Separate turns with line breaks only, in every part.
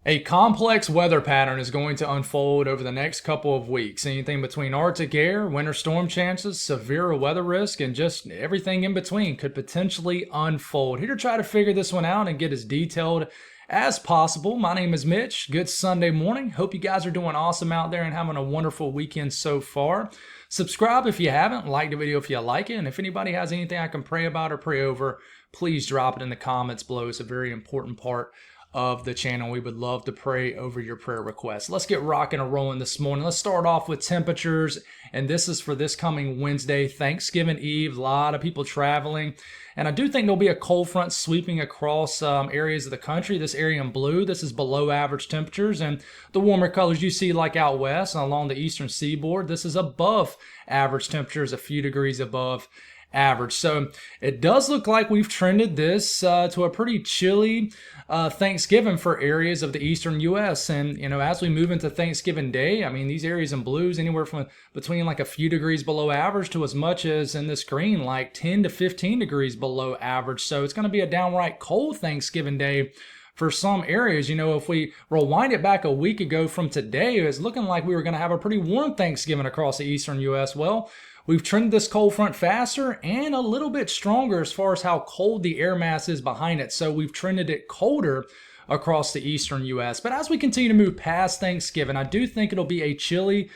A complex weather pattern is going to unfold over the next couple of weeks. Anything between Arctic air, winter storm chances, severe weather risk, and just everything in between could potentially unfold. Here to try to figure this one out and get as detailed as possible. My name is Mitch. Good Sunday morning. Hope you guys are doing awesome out there and having a wonderful weekend so far. Subscribe if you haven't, like the video if you like it, and if anybody has anything I can pray about or pray over, please drop it in the comments below. It's a very important part of the channel. We would love to pray over your prayer requests. Let's get rocking and rolling this morning. Let's start off with temperatures, and this is for this coming Wednesday, Thanksgiving Eve. A lot of people traveling, and I do think there'll be a cold front sweeping across areas of the country. This area in blue, this is below average temperatures, and the warmer colors you see like out west and along the eastern seaboard, this is above average temperatures, a few degrees above average. So it does look like we've trended this to a pretty chilly Thanksgiving for areas of the eastern U.S. And, you know, as we move into Thanksgiving Day, I mean, these areas in blues anywhere from between like a few degrees below average to as much as in this green, like 10 to 15 degrees below average. So it's going to be a downright cold Thanksgiving Day for some areas. You know, if we rewind it back a week ago from today, it's looking like we were going to have a pretty warm Thanksgiving across the eastern U.S. Well, we've trended this cold front faster and a little bit stronger as far as how cold the air mass is behind it. So we've trended it colder across the eastern U.S. But as we continue to move past Thanksgiving, I do think it'll be a chilly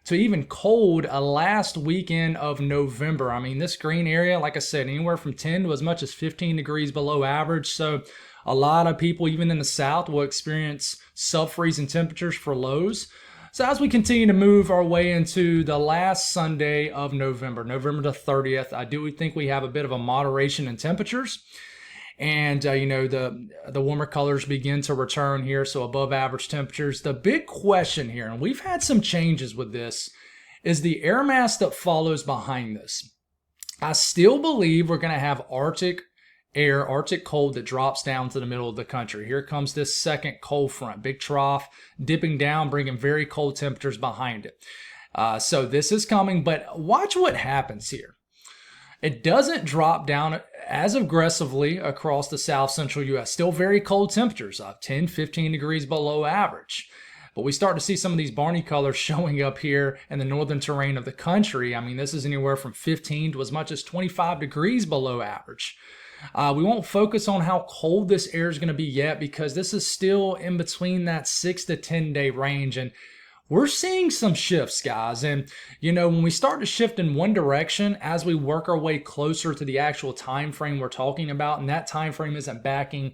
to even cold last weekend of November. I mean, this green area, like I said, anywhere from 10 to as much as 15 degrees below average. So a lot of people, even in the south, will experience sub-freezing temperatures for lows. So as we continue to move our way into the last Sunday of November, November the 30th, I do think we have a bit of a moderation in temperatures. And, you know, the warmer colors begin to return here, so above average temperatures. The big question here, and we've had some changes with this, is the air mass that follows behind this. I still believe we're going to have Arctic air, Arctic cold that drops down to the middle of the country. Here comes this second cold front, big trough, dipping down, bringing very cold temperatures behind it. So this is coming, but watch what happens here. It doesn't drop down as aggressively across the south central U.S. Still very cold temperatures, 10, 15 degrees below average. But we start to see some of these Barney colors showing up here in the northern terrain of the country. I mean, this is anywhere from 15 to as much as 25 degrees below average. We won't focus on how cold this air is going to be yet because this is still in between that 6 to 10 day range. And we're seeing some shifts, guys. And, you know, when we start to shift in one direction as we work our way closer to the actual time frame we're talking about, and that time frame isn't backing,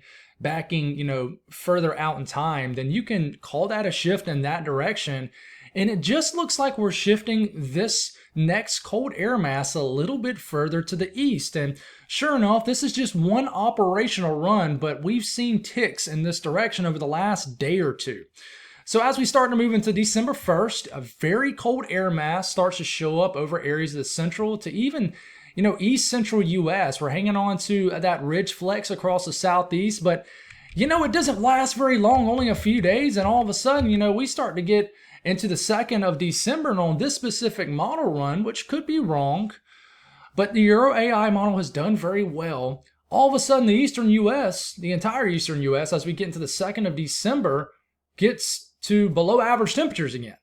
you know, further out in time, then you can call that a shift in that direction. And it just looks like we're shifting this next cold air mass a little bit further to the east. And sure enough, this is just one operational run, but we've seen ticks in this direction over the last day or two. So as we start to move into December 1st, a very cold air mass starts to show up over areas of the central to even, you know, east central U.S. We're hanging on to that ridge flex across the southeast, but, you know, it doesn't last very long, only a few days, and all of a sudden, you know, we start to get into the 2nd of December, and on this specific model run, which could be wrong, but the Euro AI model has done very well. All of a sudden, the eastern U.S., the entire eastern U.S., as we get into the 2nd of December, gets to below average temperatures again.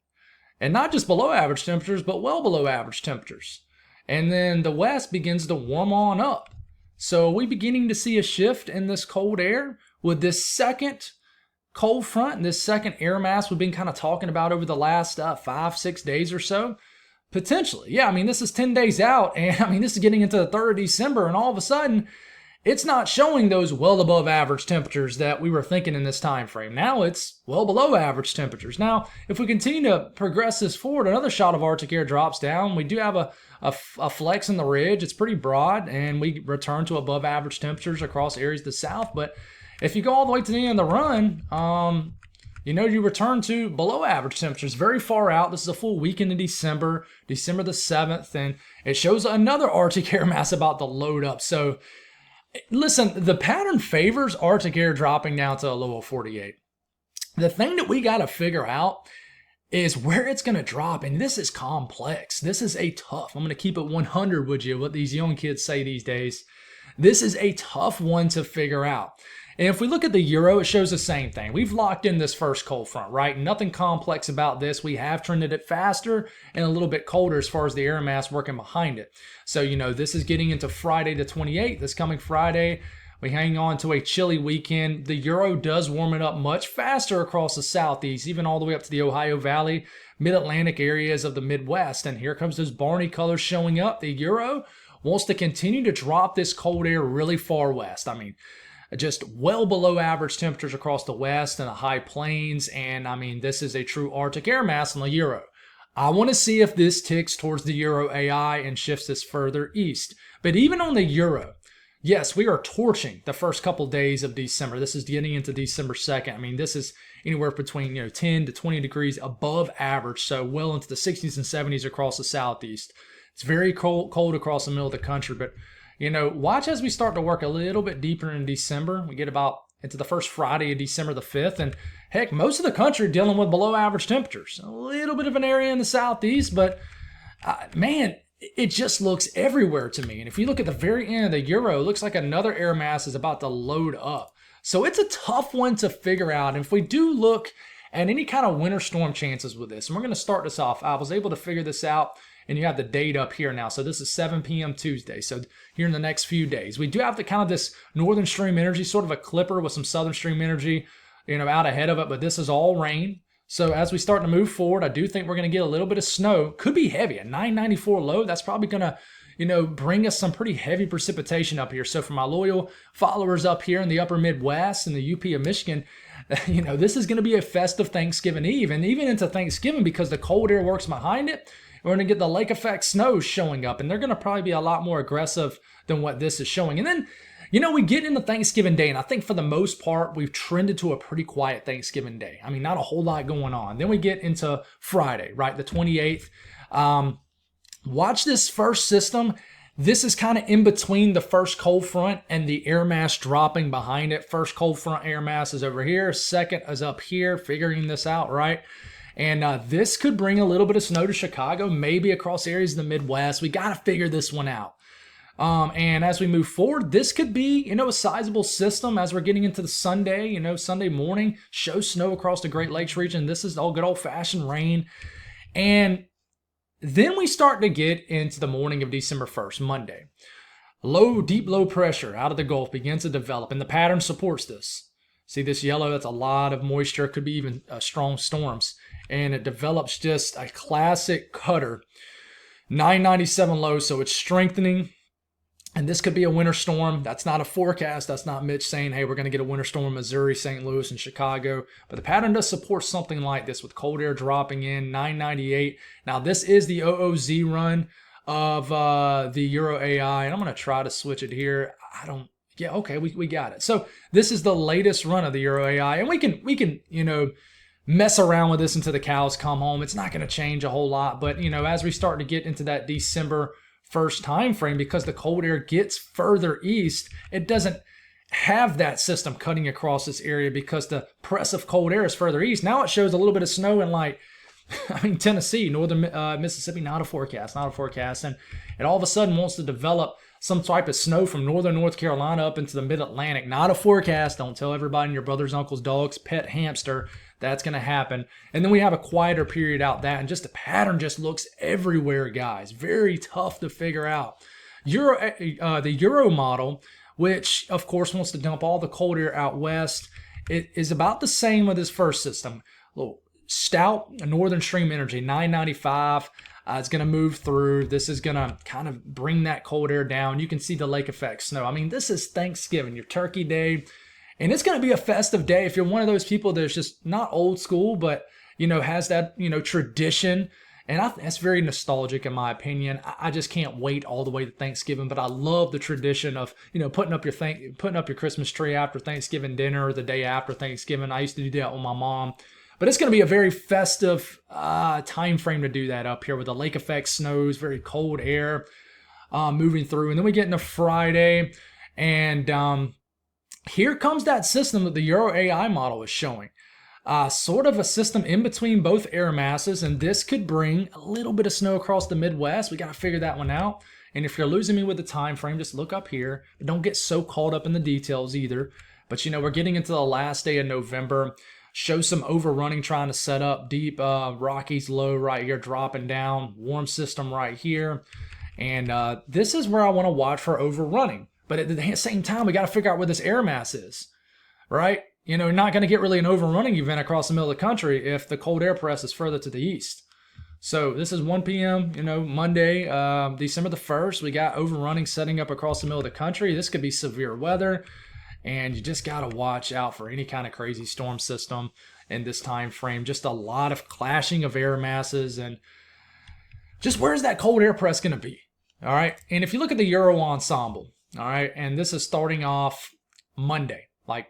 And not just below average temperatures, but well below average temperatures. And then the west begins to warm on up. So are we beginning to see a shift in this cold air with this second cold front and this second air mass we've been kind of talking about over the last 5-6 days or so? Potentially. Yeah, I mean, this is 10 days out, and I mean, this is getting into the 3rd of December, and all of a sudden, it's not showing those well above average temperatures that we were thinking in this time frame. Now it's well below average temperatures. Now, if we continue to progress this forward, another shot of Arctic air drops down. We do have a flex in the ridge. It's pretty broad, and we return to above average temperatures across areas of the south. But if you go all the way to the end of the run, you know, you return to below average temperatures very far out. This is a full weekend in December, December the 7th, and it shows another Arctic air mass about to load up. So listen, the pattern favors Arctic air dropping down to a low of 48. The thing that we got to figure out is where it's going to drop, and this is complex. This is a tough, I'm going to keep it 100 with you, what these young kids say these days. This is a tough one to figure out. And if we look at the Euro, it shows the same thing. We've locked in this first cold front, right? Nothing complex about this. We have trended it faster and a little bit colder as far as the air mass working behind it. So, this is getting into Friday the 28th, this coming Friday. We hang on to a chilly weekend. The Euro does warm it up much faster across the southeast, even all the way up to the Ohio Valley, mid-Atlantic areas of the Midwest. And here comes those Barney colors showing up. The Euro wants to continue to drop this cold air really far west. I mean, just well below average temperatures across the west and the high plains. And I mean, this is a true Arctic air mass on the Euro. I want to see if this ticks towards the Euro AI and shifts this further east. But even on the Euro, yes, we are torching the first couple days of December. This is getting into December 2nd. I mean, this is anywhere between 10 to 20 degrees above average, so well into the 60s and 70s across the southeast. It's very cold across the middle of the country, but watch as we start to work a little bit deeper in December. We get about into the first Friday of December the 5th, and heck, most of the country dealing with below average temperatures. A little bit of an area in the southeast, but man, it just looks everywhere to me. And if you look at the very end of the Euro, it looks like another air mass is about to load up. So it's a tough one to figure out. And if we do look at any kind of winter storm chances with this, and we're going to start this off, I was able to figure this out, and you have the date up here now. So this is 7 p.m. Tuesday. So here in the next few days, we do have the kind of this northern stream energy, sort of a clipper with some southern stream energy, out ahead of it, but this is all rain. So as we start to move forward, I do think we're going to get a little bit of snow. Could be heavy. A 994 low, that's probably going to, bring us some pretty heavy precipitation up here. So for my loyal followers up here in the upper Midwest and the UP of Michigan, this is going to be a festive Thanksgiving Eve and even into Thanksgiving because the cold air works behind it. We're going to get the lake effect snows showing up, and they're going to probably be a lot more aggressive than what this is showing. And then we get into Thanksgiving Day, and I think for the most part, we've trended to a pretty quiet Thanksgiving Day. I mean, not a whole lot going on. Then we get into Friday, right, the 28th. Watch this first system. This is kind of in between the first cold front and the air mass dropping behind it. First cold front air mass is over here. Second is up here, figuring this out, right? And this could bring a little bit of snow to Chicago, maybe across areas of the Midwest. We got to figure this one out. And as we move forward, this could be, a sizable system as we're getting into the Sunday, Sunday morning, show snow across the Great Lakes region. This is all good old-fashioned rain. And then we start to get into the morning of December 1st, Monday. Deep low pressure out of the Gulf begins to develop, and the pattern supports this. See this yellow? That's a lot of moisture. Could be even strong storms. And it develops just a classic cutter. 997 low, so it's strengthening. And this could be a winter storm. That's not a forecast. That's not Mitch saying, hey, we're going to get a winter storm in Missouri, St. Louis, and Chicago. But the pattern does support something like this with cold air dropping in, 998. Now, this is the OOZ run of the Euro AI. And I'm going to try to switch it here. Yeah, okay, we got it. So this is the latest run of the Euro AI. And we can mess around with this until the cows come home. It's not going to change a whole lot. But, as we start to get into that December 1st time frame, because the cold air gets further east, it doesn't have that system cutting across this area because the press of cold air is further east. Now it shows a little bit of snow in Tennessee, northern Mississippi, not a forecast. And it all of a sudden wants to develop some type of snow from northern North Carolina up into the mid-Atlantic. Not a forecast. Don't tell everybody and your brother's uncle's dog's pet hamster that's going to happen. And then we have a quieter period out that, and just the pattern just looks everywhere, guys. Very tough to figure out. The Euro model, which of course wants to dump all the cold air out west, it is about the same with this first system. A little stout northern stream energy, 995. It's going to move through. This is going to kind of bring that cold air down. You can see the lake effect snow. I mean, this is Thanksgiving, your turkey day. And it's going to be a festive day if you're one of those people that's just not old school, but, has that, tradition. And that's very nostalgic in my opinion. I just can't wait all the way to Thanksgiving, but I love the tradition of, putting up your Christmas tree after Thanksgiving dinner or the day after Thanksgiving. I used to do that with my mom. But it's going to be a very festive time frame to do that up here with the lake effect snows, very cold air moving through. And then we get into Friday, and here comes that system that the Euro AI model is showing. Sort of a system in between both air masses, and this could bring a little bit of snow across the Midwest. We got to figure that one out. And if you're losing me with the time frame, just look up here. But don't get so caught up in the details either. But, we're getting into the last day of November. Show some overrunning trying to set up deep. Rockies low right here, dropping down. Warm system right here. And this is where I want to watch for overrunning. But at the same time, we got to figure out where this air mass is, right? You're not going to get really an overrunning event across the middle of the country if the cold air press is further to the east. So this is 1 p.m., Monday, December the 1st. We got overrunning setting up across the middle of the country. This could be severe weather, and you just got to watch out for any kind of crazy storm system in this time frame. Just a lot of clashing of air masses, and just where's that cold air press going to be? All right. And if you look at the Euro ensemble, all right, and this is starting off Monday, like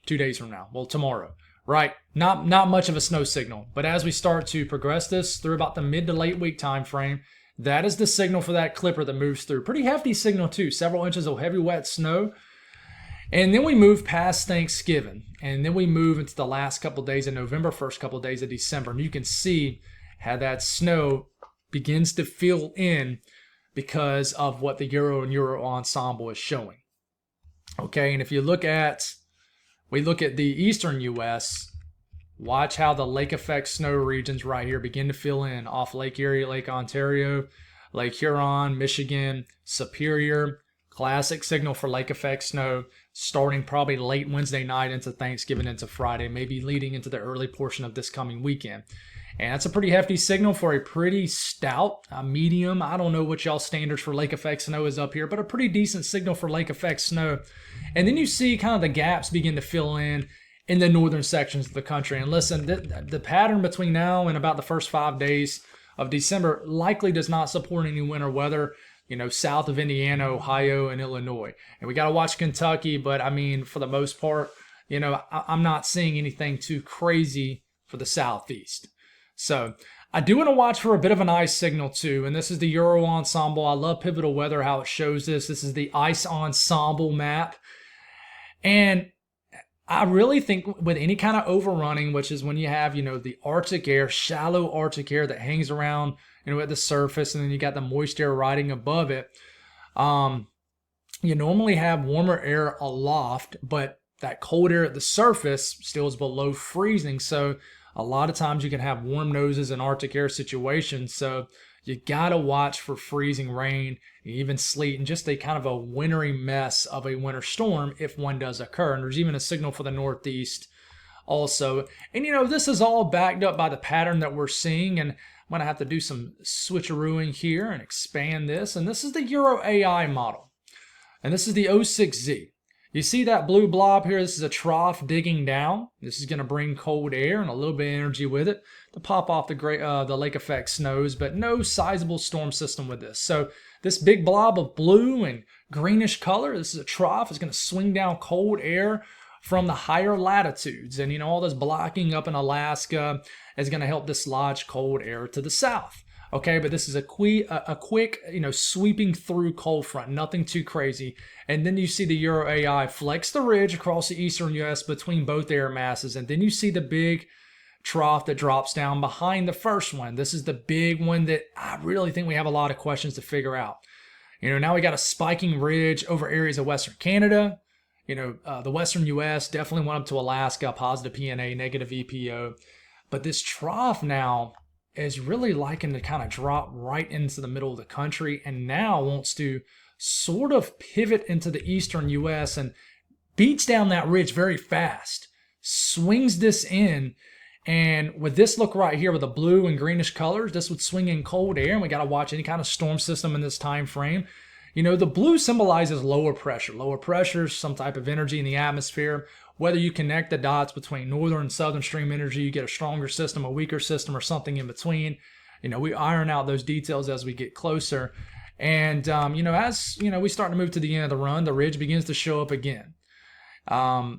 2 days from now. Well, tomorrow, right? Not much of a snow signal. But as we start to progress this through about the mid to late week time frame, that is the signal for that clipper that moves through. Pretty hefty signal too. Several inches of heavy wet snow. And then we move past Thanksgiving. And then we move into the last couple of days of November, first couple of days of December. And you can see how that snow begins to fill in because of what the Euro and Euro ensemble is showing. Okay, and if you look at, we look at the eastern U.S., watch how the lake effect snow regions right here begin to fill in off Lake Erie, Lake Ontario, Lake Huron, Michigan, Superior. Classic signal for lake effect snow starting probably late Wednesday night into Thanksgiving into Friday, maybe leading into the early portion of this coming weekend. And that's a pretty hefty signal for a pretty stout, medium. I don't know what y'all standards for lake effect snow is up here, but a pretty decent signal for lake effect snow. And then you see kind of the gaps begin to fill in the northern sections of the country. And listen, the pattern between now and about the first 5 days of December likely does not support any winter weather, south of Indiana, Ohio, and Illinois. And we got to watch Kentucky, but I mean, for the most part, I'm not seeing anything too crazy for the southeast. So I do want to watch for a bit of an ice signal too, and this is the Euro ensemble. I love Pivotal Weather, how it shows this. This is the ice ensemble map. And I really think with any kind of overrunning, which is when you have, the Arctic air, shallow Arctic air that hangs around, at the surface, and then you got the moist air riding above it, you normally have warmer air aloft, but that cold air at the surface still is below freezing. So a lot of times you can have warm noses in Arctic air situations. So you got to watch for freezing rain, even sleet, and just a kind of a wintry mess of a winter storm if one does occur. And there's even a signal for the Northeast also. And, this is all backed up by the pattern that we're seeing. And I'm going to have to do some switcherooing here and expand this. And this is the Euro AI model. And this is the O6Z. You see that blue blob here? This is a trough digging down. This is going to bring cold air and a little bit of energy with it to pop off the lake effect snows, but no sizable storm system with this. So this big blob of blue and greenish color, this is a trough. It's going to swing down cold air from the higher latitudes. And, all this blocking up in Alaska is going to help dislodge cold air to the south. Okay, but this is a quick, sweeping through cold front, nothing too crazy. And then you see the Euro AI flex the ridge across the eastern U.S. between both air masses. And then you see the big trough that drops down behind the first one. This is the big one that I really think we have a lot of questions to figure out. Now we got a spiking ridge over areas of Western Canada. The Western U.S. definitely went up to Alaska, positive PNA, negative EPO. But this trough now is really liking to kind of drop right into the middle of the country, and now wants to sort of pivot into the eastern U.S. and beats down that ridge very fast, swings this in, and with this look right here with the blue and greenish colors, this would swing in cold air, and we got to watch any kind of storm system in this time frame. The blue symbolizes lower pressure. Lower pressure is some type of energy in the atmosphere. Whether you connect the dots between northern and southern stream energy, you get a stronger system, a weaker system, or something in between. We iron out those details as we get closer. And, as, we start to move to the end of the run, the ridge begins to show up again. I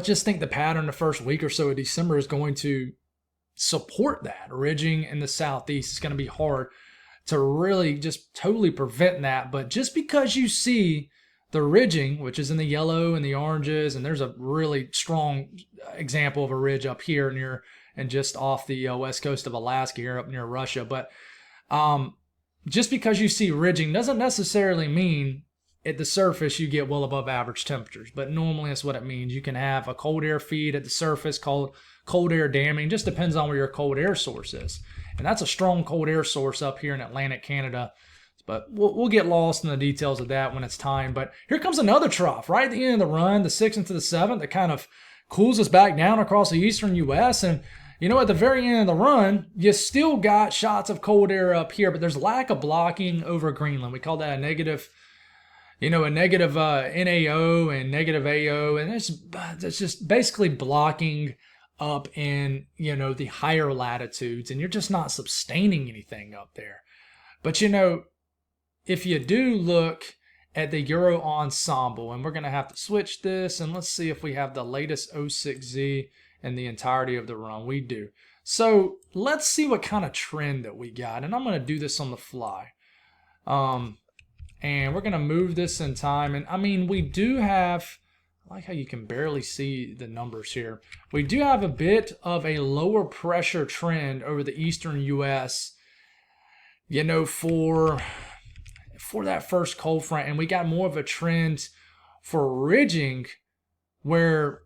just think the pattern the first week or so of December is going to support that. Ridging in the southeast is going to be hard to really just totally prevent that. But just because you see the ridging, which is in the yellow and the oranges, and there's a really strong example of a ridge up here near and just off the west coast of Alaska here up near Russia. But just because you see ridging doesn't necessarily mean at the surface, you get well above average temperatures, but normally that's what it means. You can have a cold air feed at the surface called cold air damming. Just depends on where your cold air source is. And that's a strong cold air source up here in Atlantic Canada. But we'll get lost in the details of that when it's time. But here comes another trough right at the end of the run, the 6th into the 7th, that kind of cools us back down across the eastern U.S. And, at the very end of the run, you still got shots of cold air up here, but there's lack of blocking over Greenland. We call that a negative NAO and negative AO. And it's just basically blocking up in, the higher latitudes. And you're just not sustaining anything up there. But, if you do look at the Euro Ensemble, and we're going to have to switch this, and let's see if we have the latest 06Z in the entirety of the run. We do. So let's see what kind of trend that we got, and I'm going to do this on the fly. And we're going to move this in time, and I mean, we do have, I like how you can barely see the numbers here. We do have a bit of a lower pressure trend over the eastern U.S., for that first cold front, and we got more of a trend for ridging where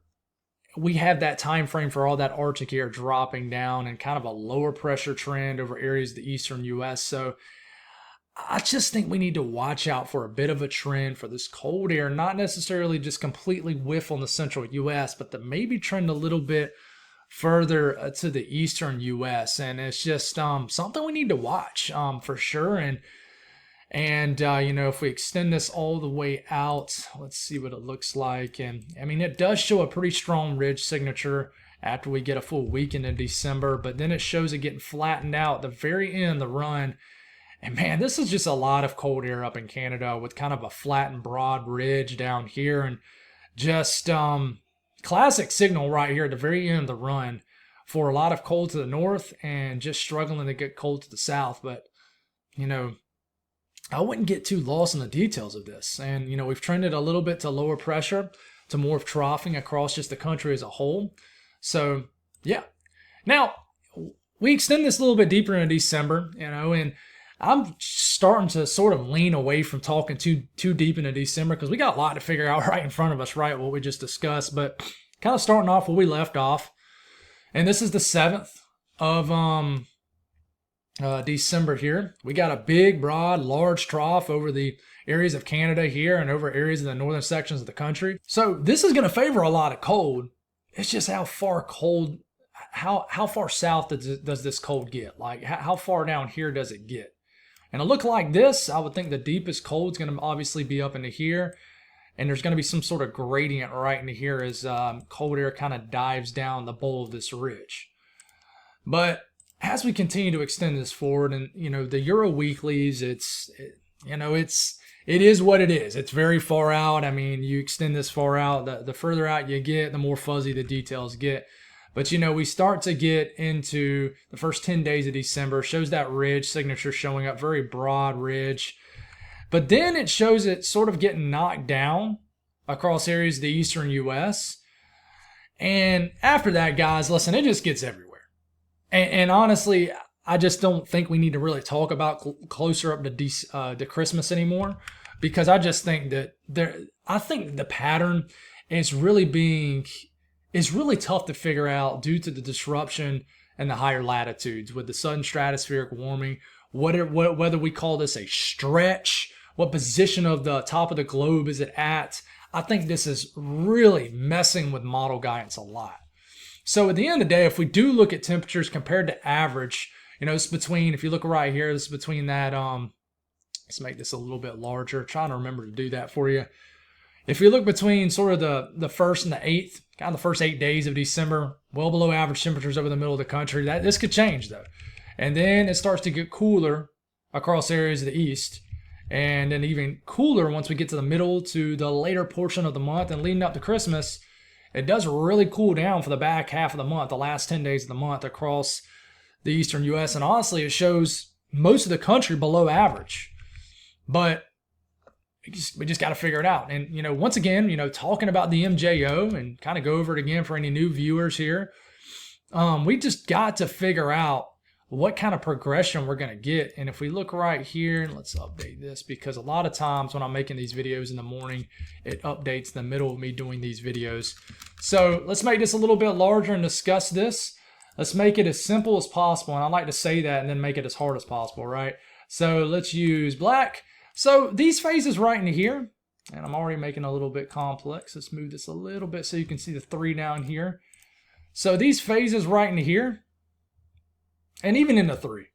we have that time frame for all that Arctic air dropping down and kind of a lower pressure trend over areas of the eastern U.S. So I just think we need to watch out for a bit of a trend for this cold air, not necessarily just completely whiff on the central U.S., but to maybe trend a little bit further to the eastern U.S. And it's just something we need to watch for sure. And if we extend this all the way out, let's see what it looks like. And I mean, it does show a pretty strong ridge signature after we get a full weekend in December, but then it shows it getting flattened out at the very end of the run. And man, this is just a lot of cold air up in Canada with kind of a flat and broad ridge down here, and just classic signal right here at the very end of the run for a lot of cold to the north and just struggling to get cold to the south. But, I wouldn't get too lost in the details of this. And, we've trended a little bit to lower pressure, to more of troughing across just the country as a whole. So, yeah. Now, we extend this a little bit deeper into December, and I'm starting to sort of lean away from talking too deep into December because we got a lot to figure out right in front of us, right, what we just discussed. But kind of starting off where we left off. And this is the 7th of December here. We got a big, broad, large trough over the areas of Canada here and over areas in the northern sections of the country. So this is going to favor a lot of cold. It's just how far south does this cold get? Like how far down here does it get? And a look like this, I would think the deepest cold is going to obviously be up into here. And there's going to be some sort of gradient right into here as cold air kind of dives down the bowl of this ridge. But as we continue to extend this forward, and the Euro weeklies, it is what it is. It's very far out. I mean, you extend this far out, the further out you get, the more fuzzy the details get. But we start to get into the first 10 days of December, shows that ridge signature showing up, very broad ridge. But then it shows it sort of getting knocked down across areas of the eastern U.S. And after that, guys, listen, it just gets everywhere. And honestly, I just don't think we need to really talk about closer up to Christmas anymore, because I just think that I think the pattern is really tough to figure out due to the disruption in the higher latitudes with the sudden stratospheric warming. Whether we call this a stretch, what position of the top of the globe is it at? I think this is really messing with model guidance a lot. So at the end of the day, if we do look at temperatures compared to average, it's between, if you look right here, this is between that, let's make this a little bit larger. Trying to remember to do that for you. If you look between sort of the 1st and the 8th, kind of the first 8 days of December, well below average temperatures over the middle of the country. This could change though. And then it starts to get cooler across areas of the east. And then even cooler once we get to the middle to the later portion of the month and leading up to Christmas. It does really cool down for the back half of the month, the last 10 days of the month across the eastern U.S. And honestly, it shows most of the country below average. But we just got to figure it out. And, once again, talking about the MJO and kind of go over it again for any new viewers here, we just got to figure out what kind of progression we're going to get. And if we look right here, and let's update this, because a lot of times when I'm making these videos in the morning, it updates in the middle of me doing these videos. So let's make this a little bit larger and discuss this. Let's make it as simple as possible. And I like to say that and then make it as hard as possible, right? So let's use black. So these phases right in here, and I'm already making it a little bit complex. Let's move this a little bit so you can see the 3 down here. So these phases right in here, and even in the 3,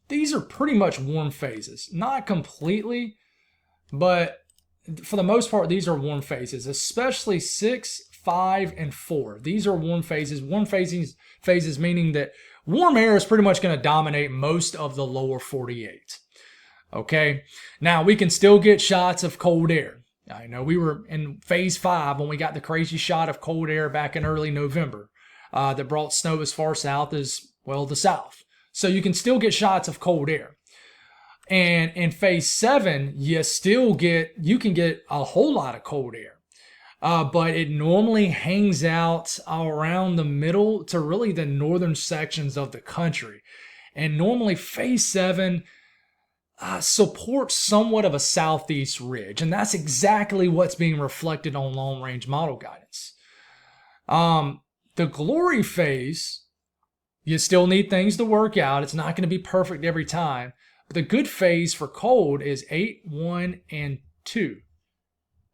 these are pretty much warm phases. Not completely, but for the most part, these are warm phases, especially 6, 5, and 4. These are warm phases. Warm phases meaning that warm air is pretty much going to dominate most of the lower 48. Okay, now we can still get shots of cold air. I know we were in phase 5 when we got the crazy shot of cold air back in early November that brought snow as far south as, well, the south. So you can still get shots of cold air. And in phase 7, you can get a whole lot of cold air. But it normally hangs out around the middle to really the northern sections of the country. And normally phase 7 supports somewhat of a southeast ridge. And that's exactly what's being reflected on long range model guidance. The glory phase, you still need things to work out. It's not going to be perfect every time. But the good phase for cold is 8, 1, and 2.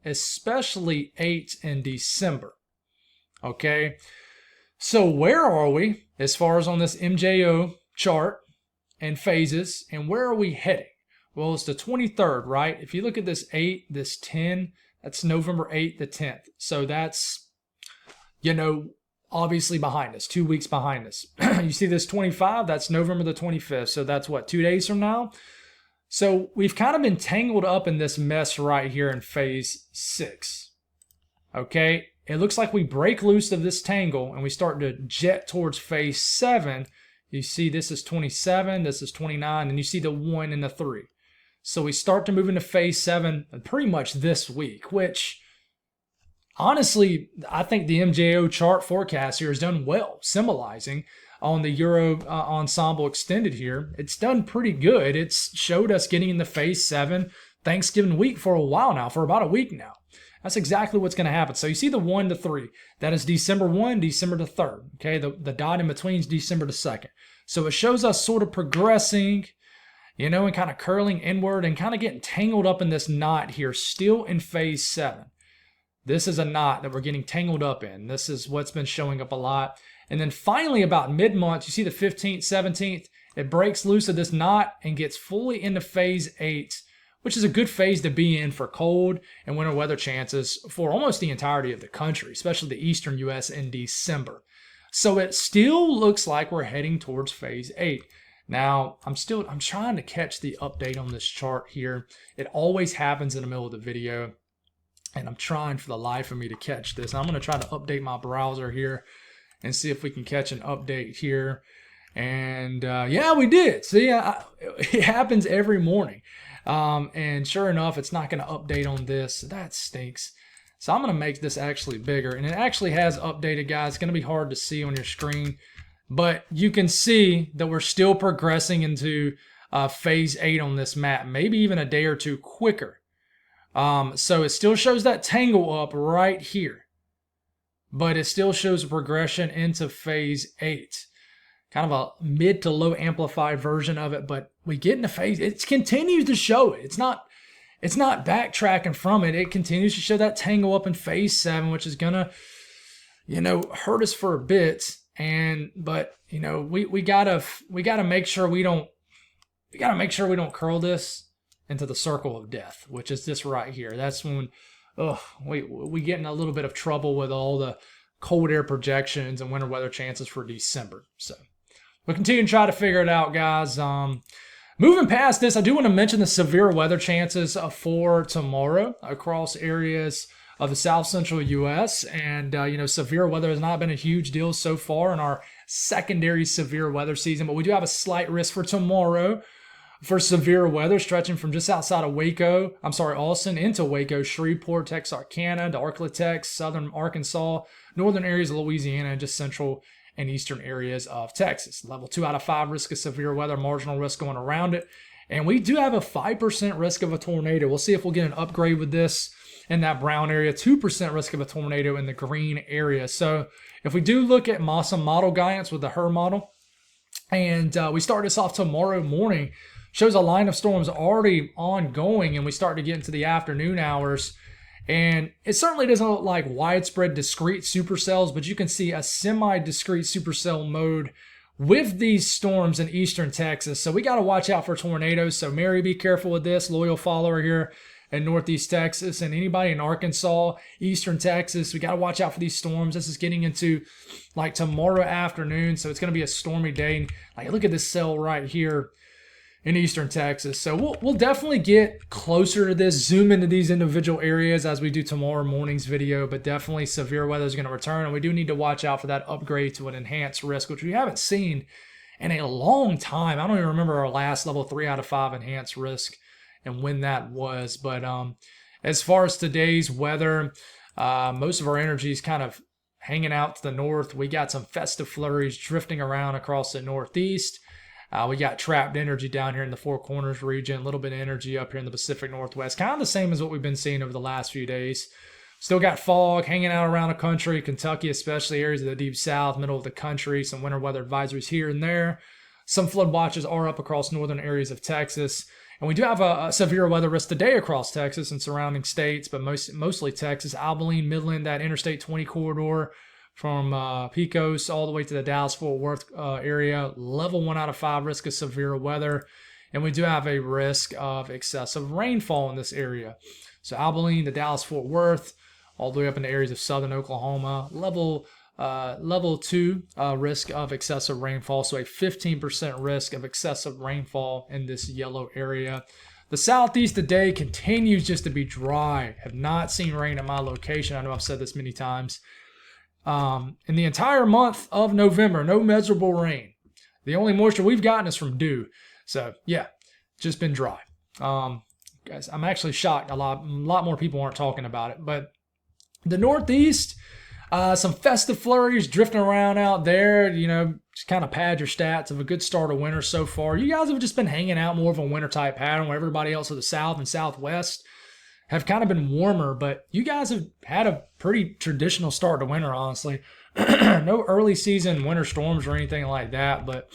Especially 8 in December. Okay, so where are we as far as on this MJO chart and phases, and where are we heading? Well, it's the 23rd, right? If you look at this 8, this 10, that's November 8th to 10th. So that's, obviously behind us, 2 weeks behind us. You see this 25, that's November the 25th. So that's what, 2 days from now? So we've kind of been tangled up in this mess right here in phase 6. Okay, it looks like we break loose of this tangle and we start to jet towards phase 7. You see this is 27, this is 29, and you see the 1 and the 3. So we start to move into phase 7 pretty much this week, which honestly, I think the MJO chart forecast here has done well, symbolizing on the Euro Ensemble Extended here. It's done pretty good. It's showed us getting into phase 7 Thanksgiving week for a while now, for about a week now. That's exactly what's going to happen. So you see the 1 to 3. That is December 1, December the 3rd. Okay, the dot in between is December the 2nd. So it shows us sort of progressing, and kind of curling inward and kind of getting tangled up in this knot here, still in phase 7. This is a knot that we're getting tangled up in. This is what's been showing up a lot. And then finally, about mid-month, you see the 15th, 17th, it breaks loose of this knot and gets fully into phase 8, which is a good phase to be in for cold and winter weather chances for almost the entirety of the country, especially the eastern U.S. in December. So it still looks like we're heading towards phase 8. Now, I'm trying to catch the update on this chart here. It always happens in the middle of the video, and I'm trying for the life of me to catch this. I'm going to try to update my browser here and see if we can catch an update here. And yeah, we did. See, it happens every morning. And sure enough, it's not going to update on this. That stinks. So I'm going to make this actually bigger. And it actually has updated, guys. It's going to be hard to see on your screen. But you can see that we're still progressing into phase 8 on this map. Maybe even a day or two quicker. So it still shows that tangle up right here. But it still shows a progression into phase 8. Kind of a mid to low amplified version of it, but we get into phase, it continues to show it. It's not backtracking from it. It continues to show that tangle up in phase 7, which is gonna, hurt us for a bit. But we gotta make sure we don't curl this into the circle of death, which is this right here. That's when we get in a little bit of trouble with all the cold air projections and winter weather chances for December. So we'll continue to try to figure it out, guys. Moving past this, I do want to mention the severe weather chances for tomorrow across areas of the south central U.S. And, severe weather has not been a huge deal so far in our secondary severe weather season, but we do have a slight risk for tomorrow for severe weather stretching from just outside of Austin into Waco, Shreveport, Texarkana, to Arklatex, southern Arkansas, northern areas of Louisiana, and just central and eastern areas of Texas. Level 2 out of 5 risk of severe weather, marginal risk going around it. And we do have a 5% risk of a tornado. We'll see if we'll get an upgrade with this in that brown area. 2% risk of a tornado in the green area. So if we do look at some model guidance with the HRRR model, and we start this off tomorrow morning, shows a line of storms already ongoing, and we start to get into the afternoon hours. And it certainly doesn't look like widespread discrete supercells, but you can see a semi-discrete supercell mode with these storms in eastern Texas. So we got to watch out for tornadoes. So Mary, be careful with this. Loyal follower here in northeast Texas, and anybody in Arkansas, eastern Texas, we got to watch out for these storms. This is getting into like tomorrow afternoon, so it's going to be a stormy day. And like, look at this cell right here in eastern Texas. So we'll definitely get closer to this, zoom into these individual areas as we do tomorrow morning's video, but definitely severe weather is going to return, and we do need to watch out for that upgrade to an enhanced risk, which we haven't seen in a long time. I don't even remember our last level 3 out of 5 enhanced risk and when that was. But as far as today's weather, most of our energy is kind of hanging out to the north. We got some festive flurries drifting around across the northeast. We got trapped energy down here in the Four Corners region, a little bit of energy up here in the Pacific Northwest, kind of the same as what we've been seeing over the last few days. Still got fog hanging out around the country, Kentucky, especially areas of the deep south, middle of the country, some winter weather advisories here and there. Some flood watches are up across northern areas of Texas. And we do have a severe weather risk today across Texas and surrounding states, but mostly Texas, Abilene, Midland, that Interstate 20 corridor, from Pecos all the way to the Dallas-Fort Worth area. Level 1 out of 5 risk of severe weather. And we do have a risk of excessive rainfall in this area. So Abilene to Dallas-Fort Worth, all the way up into areas of southern Oklahoma. Level 2 risk of excessive rainfall. So a 15% risk of excessive rainfall in this yellow area. The southeast today continues just to be dry. Have not seen rain at my location. I know I've said this many times. In the entire month of November, no measurable rain. The only moisture we've gotten is from dew. So yeah, just been dry. Guys, I'm actually shocked. A lot more people aren't talking about it. But the northeast, some festive flurries drifting around out there. You know, just kind of pad your stats of a good start of winter so far. You guys have just been hanging out more of a winter type pattern, where everybody else to the south and southwest have kind of been warmer, but you guys have had a pretty traditional start to winter, honestly. No early season winter storms or anything like that, but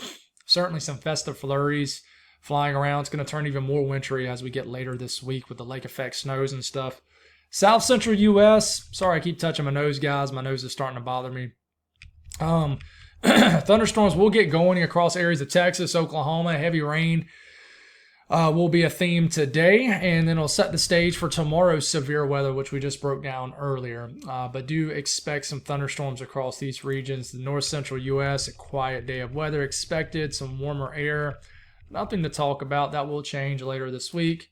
certainly some festive flurries flying around. It's going to turn even more wintry as we get later this week with the lake effect snows and stuff. South central U.S. Sorry, I keep touching my nose, guys. My nose is starting to bother me. Thunderstorms will get going across areas of Texas, Oklahoma. Heavy rain will be a theme today, and then it'll set the stage for tomorrow's severe weather, which we just broke down earlier. But do expect some thunderstorms across these regions. The north central U.S., a quiet day of weather expected, some warmer air. Nothing to talk about. That will change later this week.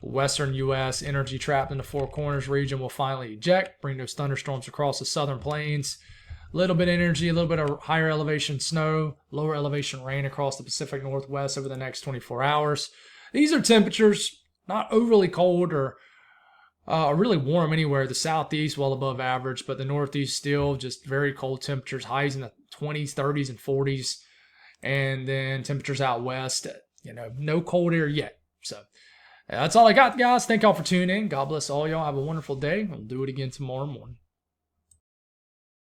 Western U.S., energy trapped in the Four Corners region will finally eject, bring those thunderstorms across the southern plains. A little bit of energy, a little bit of higher elevation snow, lower elevation rain across the Pacific Northwest over the next 24 hours. These are temperatures not overly cold or really warm anywhere. The southeast well above average, but the northeast still just very cold temperatures, highs in the 20s, 30s, and 40s. And then temperatures out west, no cold air yet. So that's all I got, guys. Thank y'all for tuning in. God bless all y'all. Have a wonderful day. We'll do it again tomorrow morning.